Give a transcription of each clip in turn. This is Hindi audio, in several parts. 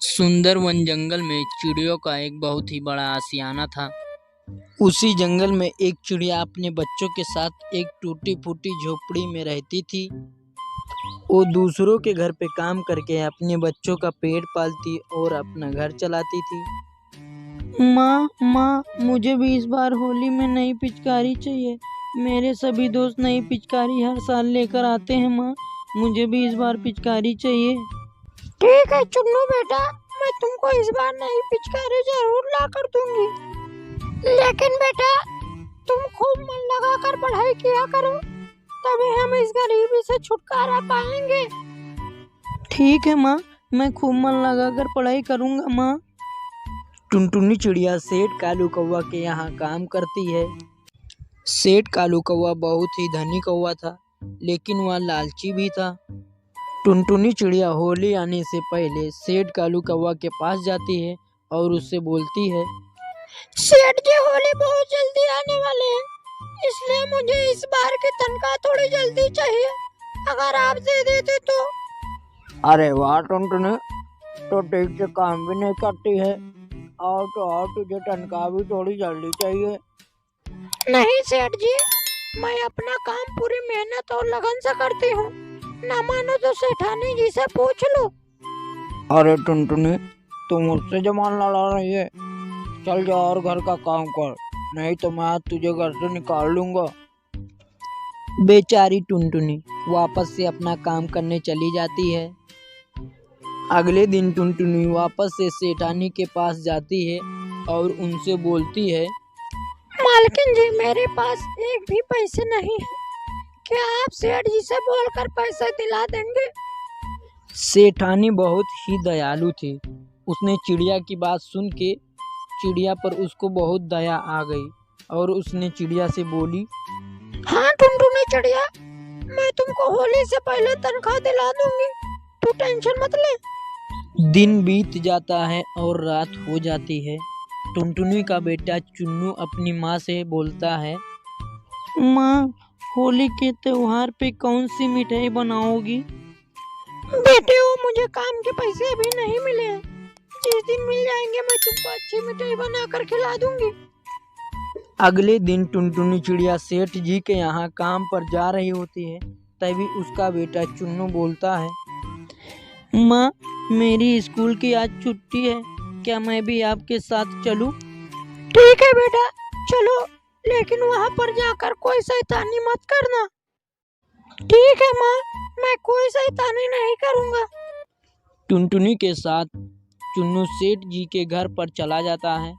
सुंदर वन जंगल में चिड़ियों का एक बहुत ही बड़ा आशियाना था। उसी जंगल में एक चिड़िया अपने बच्चों के साथ एक टूटी फूटी झोपड़ी में रहती थी। वो दूसरों के घर पे काम करके अपने बच्चों का पेट पालती और अपना घर चलाती थी। माँ, मुझे भी इस बार होली में नई पिचकारी चाहिए। मेरे सभी दोस्त नई पिचकारी हर साल लेकर आते हैं। माँ, मुझे भी इस बार पिचकारी चाहिए। ठीक है चुन्नू बेटा, मैं तुमको इस बार नई पिचकारी जरूर ला कर दूंगी। लेकिन बेटा, तुम खूब मन लगाकर पढ़ाई किया करो, तभी हम इस गरीबी से छुटकारा पाएंगे। ठीक है माँ, मैं खूब मन लगाकर पढ़ाई करूँगा माँ। टुनटुनी चिड़िया सेठ कालू कौवा के यहाँ काम करती है। सेठ कालू कौवा बहुत ही धनी कौवा था, लेकिन वह लालची भी था। टुनटुनी चिड़िया होली आने से पहले सेठ कालू कौवा के पास जाती है और उससे बोलती है, सेठ जी, होली बहुत जल्दी आने वाले हैं, इसलिए मुझे इस बार की तनख्वाह थोड़ी जल्दी चाहिए। अगर आप दे देते तो। अरे वाह टुनटुनी, तो ठीक से काम भी नहीं करती है और तो और तुझे तनख्वाह भी थोड़ी जल्दी चाहिए। नहीं सेठ जी, मैं अपना काम पूरी मेहनत और लगन से करती हूँ। ना मानो तो सेठानी जी से पूछ लो। अरे टुनटुनी, तू मुझसे जमान लड़ा रही है। चल जा और घर का काम कर, नहीं तो मैं आज तुझे घर से निकाल लूंगा। बेचारी टुनटुनी वापस से अपना काम करने चली जाती है। अगले दिन टुनटुनी वापस से सेठानी के पास जाती है और उनसे बोलती है, मालकिन जी, मेरे पास एक भी पैसे नहीं है, क्या आप सेठ जी से बोलकर पैसे दिला देंगे? सेठानी बहुत ही दयालु थी। उसने चिड़िया की बात सुन के चिड़िया पर उसको बहुत दया आ गई और उसने चिड़िया से बोली, हाँ टुनटुनी चिड़िया, मैं तुमको होली से पहले तनख्वाह दिला दूंगी, तू टेंशन मत ले। दिन बीत जाता है और रात हो जाती है। टुनटुनी का बेटा चुन्नू अपनी माँ से बोलता है, माँ, होली के त्योहार पे कौन सी मिठाई बनाओगी? बेटे, वो मुझे काम के पैसे अभी नहीं मिले हैं, जिस दिन मिल जाएंगे मैं तुमको अच्छी मिठाई बनाकर खिला दूंगी। अगले दिन टुनटुनी चिड़िया सेठ जी के यहाँ काम पर जा रही होती है। तभी उसका बेटा चुन्नू बोलता है, माँ, मेरी स्कूल की आज छुट्टी है, क्या मैं भी आपके साथ चलूं? ठीक है बेटा, चलो, लेकिन वहाँ पर जाकर कोई शैतानी मत करना। ठीक है माँ, मैं कोई शैतानी नहीं करूँगा। टुनटुनी के साथ चुन्नू सेठ जी के घर पर चला जाता है।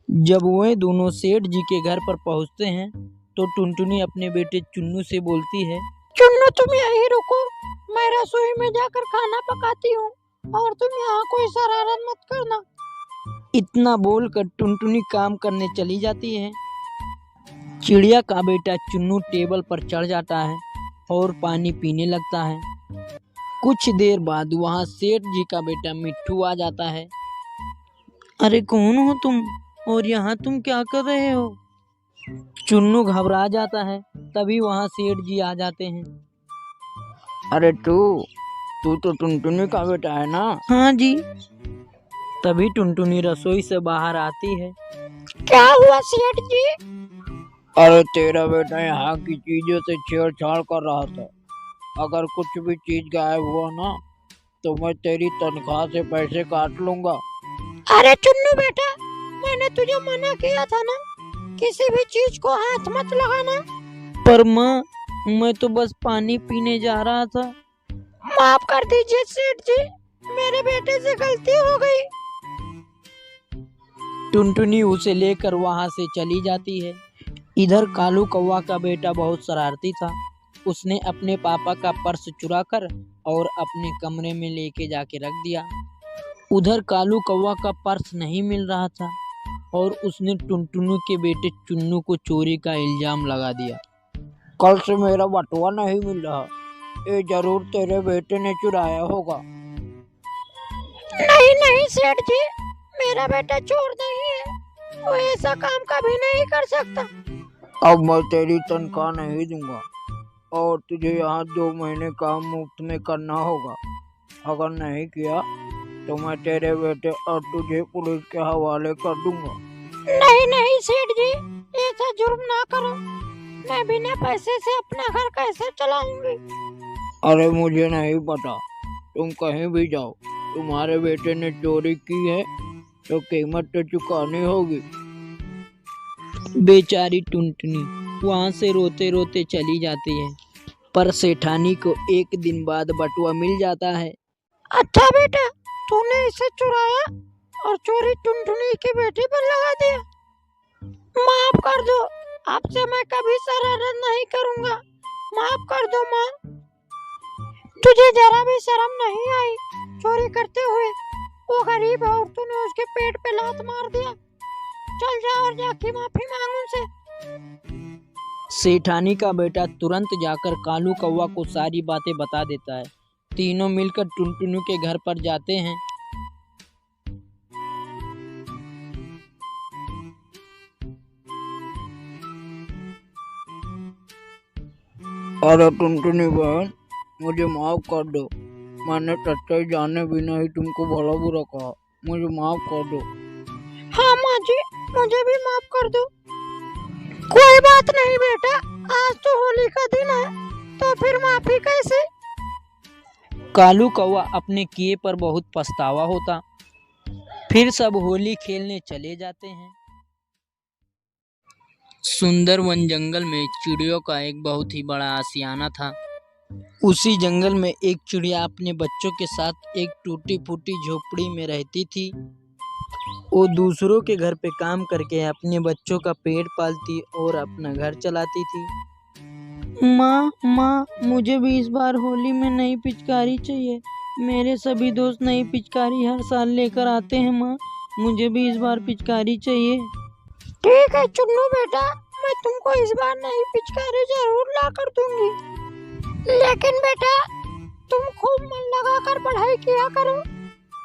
जब वे दोनों सेठ जी के घर पर पहुंचते हैं तो टुनटुनी अपने बेटे चुन्नू से बोलती है, चुन्नू, तुम यहीं रुको, मैं रसोई में जाकर खाना पकाती हूँ और तुम यहाँ कोई शरारत मत करना। इतना बोलकर टुनटुनी काम करने चली जाती है। चिड़िया का बेटा चुन्नू टेबल पर चढ़ जाता है और पानी पीने लगता है। कुछ देर बाद वहाँ सेठ जी का बेटा मिट्ठू आ जाता है। अरे कौन हो तुम और यहाँ तुम क्या कर रहे हो? चुन्नू घबरा जाता है। तभी वहाँ सेठ जी आ जाते हैं। अरे तू तो टुनटुनी का बेटा है ना? हाँ जी। तभी टुनटुनी रसोई से बाहर आती है। क्या हुआ सेठ जी? अरे तेरा बेटा यहाँ की चीजों से छेड़छाड़ कर रहा था। अगर कुछ भी चीज गायब हुआ ना तो मैं तेरी तनख्वाह से पैसे काट लूंगा। अरे चुन्नू बेटा, मैंने तुझे मना किया था ना, किसी भी चीज को हाथ मत लगाना। पर माँ, मैं तो बस पानी पीने जा रहा था। माफ कर दीजिए सेठ जी, मेरे बेटे से गलती हो गई। टुनटुनी उसे लेकर वहाँ से चली जाती है। इधर कालू कौवा का बेटा बहुत शरारती था। उसने अपने पापा का पर्स चुराकर और अपने कमरे में लेके जाके रख दिया। उधर कालू कौवा का पर्स नहीं मिल रहा था और उसने टुनटुनी के बेटे चुन्नू को चोरी का इल्जाम लगा दिया। कल से मेरा बटुआ नहीं मिल रहा, ये जरूर तेरे बेटे ने चुराया होगा। नहीं सेठ जी, मेरा बेटा चोर नहीं है, वो ऐसा काम कभी नहीं कर सकता। अब मैं तेरी तनख्वाह नहीं दूंगा और तुझे यहाँ 2 महीने काम मुफ्त में करना होगा। अगर नहीं किया तो मैं तेरे बेटे और तुझे पुलिस के हवाले कर दूंगा। नहीं नहीं सेठ जी, ऐसा जुर्म ना करो। मैं बिना पैसे से अपना घर कैसे चलाऊंगी? अरे मुझे नहीं पता, तुम कहीं भी जाओ, तुम्हारे बेटे ने चोरी की है तो कीमत तो चुकानी होगी। बेचारी टुनटुनी वहाँ से रोते रोते चली जाती है। पर सेठानी को एक दिन बाद बटुआ मिल जाता है। अच्छा बेटा, तूने इसे चुराया और चोरी टुनटुनी की बेटी पर लगा दिया। माफ कर दो, आपसे मैं कभी शरारत नहीं करूंगा। माफ कर दो माँ। तुझे जरा भी शर्म नहीं आई चोरी करते हुए? वो गरीब है और तूने उसके पेट पे लात मार दिया। चल जा और जाके माफी मांग उनसे। सेठानी का बेटा तुरंत जाकर कालू कौवा को सारी बातें बता देता है। तीनों मिलकर टुनटुनी के घर पर जाते हैं। अरे टुनटुनी बहन, मुझे माफ कर दो। मैंने सच्चाई जाने बिना ही तुमको भला बुरा कहा, मुझे माफ कर दो। हाँ माँ जी, मुझे भी माफ कर दो। कोई बात नहीं बेटा, आज तो होली का दिन है, तो फिर माफी कैसे? कालू कौवा अपने किए पर बहुत पछतावा होता। फिर सब होली खेलने चले जाते हैं। सुंदर वन जंगल में चिड़ियों का एक बहुत ही बड़ा आशियाना था। उसी जंगल में एक चिड़िया अपने बच्चों के साथ एक टूटी फूटी झोपड़ी में रहती थी। वो दूसरों के घर पे काम करके अपने बच्चों का पेट पालती और अपना घर चलाती थी। माँ, मुझे भी इस बार होली में नई पिचकारी चाहिए। मेरे सभी दोस्त नई पिचकारी हर साल लेकर आते हैं। माँ, मुझे भी इस बार पिचकारी चाहिए। ठीक है चुन्नू बेटा, मैं तुमको इस बार नई पिचकारी जरूर ला कर दूंगी। लेकिन बेटा, तुम खूब मन लगा कर पढ़ाई किया करो,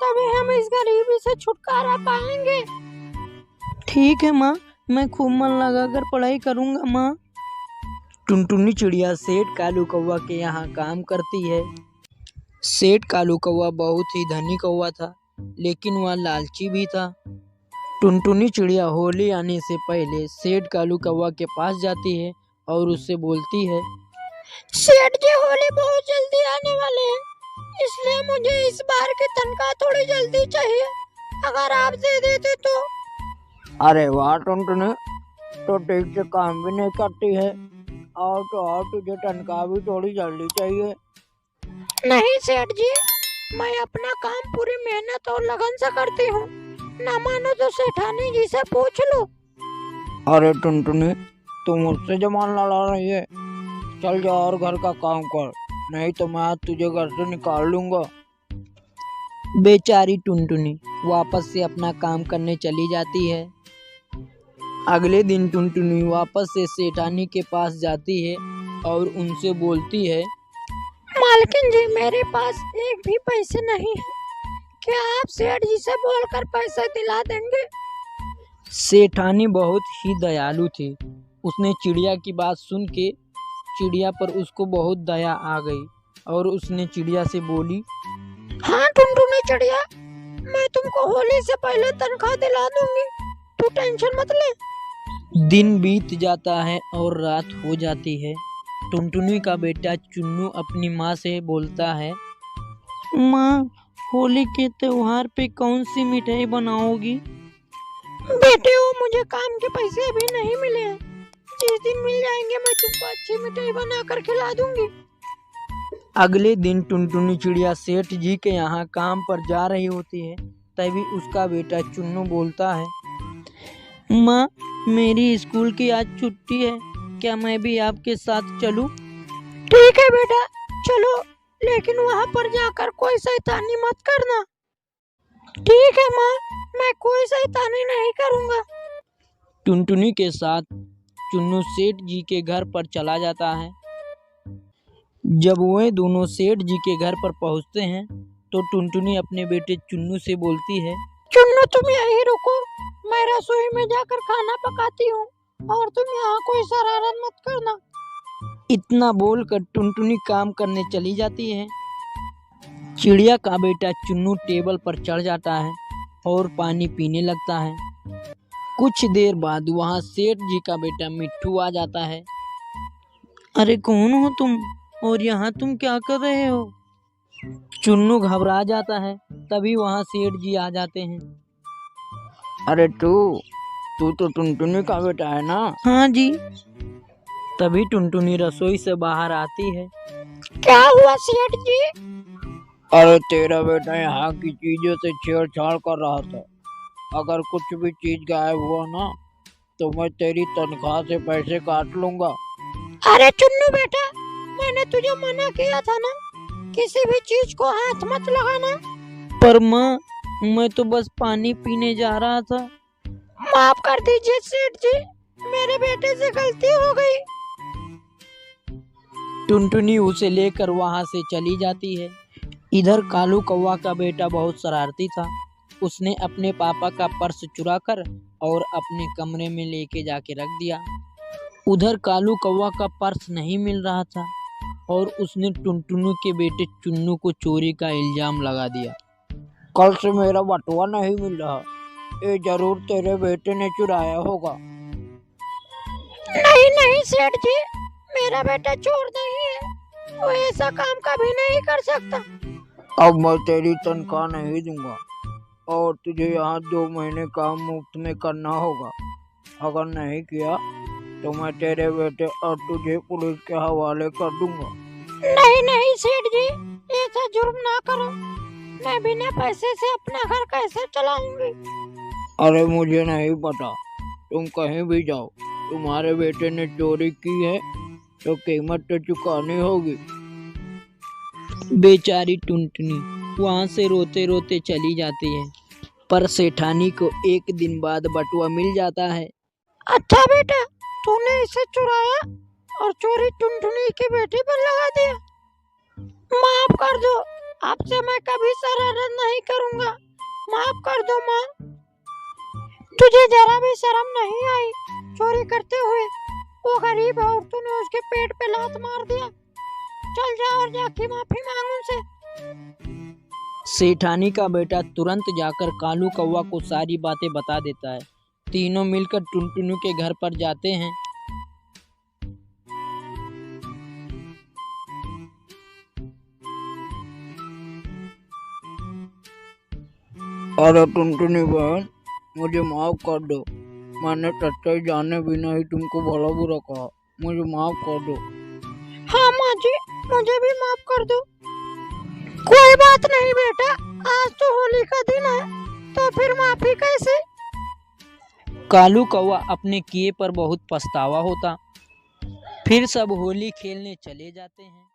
तभी हम इस गरीबी से छुटकारा पाएंगे। ठीक है माँ, मैं खूब मन लगा कर पढ़ाई करूँगा माँ। टुनटुनी चिड़िया सेठ कालू कौवा के यहाँ काम करती है। सेठ कालू कौवा बहुत ही धनी कौवा था, लेकिन वह लालची भी था। टुनटुनी चिड़िया होली आने से पहले सेठ कालू कौवा के पास जाती है और उससे बोलती है, सेठ जी, होली बहुत जल्दी आने वाले हैं, इसलिए मुझे इस बार की तनख्वाह थोड़ी जल्दी चाहिए। अगर आप दे देते तो। अरे वाह टुनटुनी, तो ठीक से काम भी नहीं करती है और तो और तुझे तनख्वाह भी थोड़ी जल्दी चाहिए। नहीं सेठ जी, मैं अपना काम पूरी मेहनत और लगन से करती हूँ। ना मानो तो सेठानी जी से पूछ लो। अरे टुनटुनी, तू मुझसे जमान लड़ा रही है? चल जा और घर का काम कर, नहीं तो मैं आज तुझे घर से निकाल लूंगा। बेचारी टुनटुनी वापस से अपना काम करने चली जाती है। अगले दिन टुनटुनी वापस से सेठानी के पास जाती है और उनसे बोलती है, मालकिन जी, मेरे पास एक भी पैसे नहीं है, क्या आप सेठ जी से बोलकर पैसा दिला देंगे? सेठानी बहुत ही दयालु थी। उसने चिड़िया की बात सुन के चिड़िया पर उसको बहुत दया आ गई और उसने चिड़िया से बोली, हाँ टुनटुनी चिड़िया, मैं तुमको होली से पहले तनख्वाह दिला दूंगी, तू टेंशन मत ले। दिन बीत जाता है और रात हो जाती है। टुनटुनी का बेटा चुन्नू अपनी माँ से बोलता है, माँ, होली के त्योहार पे कौन सी मिठाई बनाओगी? बेटे, वो मुझे काम के पैसे अभी नहीं मिले हैं, जिस दिन मिल जाएंगे मैं तुमको अच्छी मिठाई बना कर खिला दूंगी। अगले दिन टुनटुनी चिड़िया सेठ जी के यहाँ काम पर जा रही होती है। तभी उसका बेटा चुन्नू बोलता है, माँ, मेरी स्कूल की आज छुट्टी है, क्या मैं भी आपके साथ चलूं? ठीक है बेटा, चलो, लेकिन वहाँ पर जाकर कोई शैतानी मत करना। ठीक है माँ, मैं कोई शैतानी नहीं करूँगा। टुनटुनी के साथ चुन्नू सेठ जी के घर पर चला जाता है। जब वे दोनों सेठ जी के घर पर पहुंचते हैं तो टुनटुनी अपने बेटे चुन्नू से बोलती है, चुन्नू, तुम यहीं रुको, मैं रसोई में जाकर खाना पकाती हूँ और तुम यहाँ कोई शरारत मत करना। इतना बोलकर टुनटुनी काम करने चली जाती है। चिड़िया का बेटा चुन्नू टेबल पर चढ़ जाता है और पानी पीने लगता है। कुछ देर बाद वहाँ सेठ जी का बेटा मिट्ठू आ जाता है। अरे कौन हो तुम और यहाँ तुम क्या कर रहे हो? चुन्नू घबरा जाता है। तभी वहाँ सेठ जी आ जाते हैं। अरे तू तो टुनटुनी का बेटा है ना? हाँ जी। तभी टुनटुनी रसोई से बाहर आती है। क्या हुआ सेठ जी? अरे तेरा बेटा यहाँ की चीजों से छेड़छाड़ कर रहा था। अगर कुछ भी चीज गायब हुआ ना तो मैं तेरी तनख्वाह से पैसे काट लूंगा। अरे चुन्नू बेटा, मैंने तुझे मना किया था ना, किसी भी चीज को हाथ मत लगाना। पर माँ, मैं तो बस पानी पीने जा रहा था। माफ कर दीजिए सेठ जी, मेरे बेटे से गलती हो गई। टुनटुनी उसे लेकर वहां से चली जाती है। इधर कालू कौवा का बेटा बहुत शरारती था। उसने अपने पापा का पर्स चुराकर और अपने कमरे में लेके जाके रख दिया। उधर कालू कौवा का पर्स नहीं मिल रहा था और उसने टुनटुनी के बेटे चुन्नू को चोरी का इल्जाम लगा दिया। कल से मेरा बटुआ नहीं मिल रहा, ये जरूर तेरे बेटे ने चुराया होगा। नहीं सेठ जी, मेरा बेटा चोर नहीं है, वो ऐसा काम कभी नहीं कर सकता। अब मैं तेरी तनख्वाह नहीं दूंगा और तुझे यहाँ 2 महीने काम मुफ्त में करना होगा। अगर नहीं किया तो मैं तेरे बेटे और तुझे पुलिस के हवाले कर दूंगा। नहीं सेठ जी, ऐसा जुर्म ना करो। मैं बिना पैसे से अपना घर कैसे चलाऊंगी? अरे मुझे नहीं पता, तुम कहीं भी जाओ, तुम्हारे बेटे ने चोरी की है तो कीमत तो चुकानी होगी। बेचारी टुनटुनी वहां से रोते रोते चली जाती है। पर सेठानी को एक दिन बाद बटुआ मिल जाता है। अच्छा बेटा, तूने इसे चुराया और चोरी टुनटुनी के बेटे पर लगा दिया। माफ कर दो, आपसे मैं कभी शरारत नहीं करूंगा। माफ कर दो माँ। तुझे जरा भी शर्म नहीं आई चोरी करते हुए? वो गरीब औरतों ने उसके पेट पे लात मार दिया। चल जा और जाके माफी मांग उनसे। सेठानी का बेटा तुरंत जाकर कालू कौवा को सारी बातें बता देता है। तीनों मिलकर टुनटुनी के घर पर जाते हैं। अरे टुनटुनी बहन, मुझे माफ कर दो। मैंने सच्चाई जाने बिना ही तुमको भला बुरा कहा, मुझे माफ कर दो। हाँ माँ जी, मुझे भी माफ कर दो। कोई बात नहीं बेटा, आज तो होली का दिन है, तो फिर माफी कैसे? कालू कौवा अपने किए पर बहुत पछतावा होता। फिर सब होली खेलने चले जाते हैं।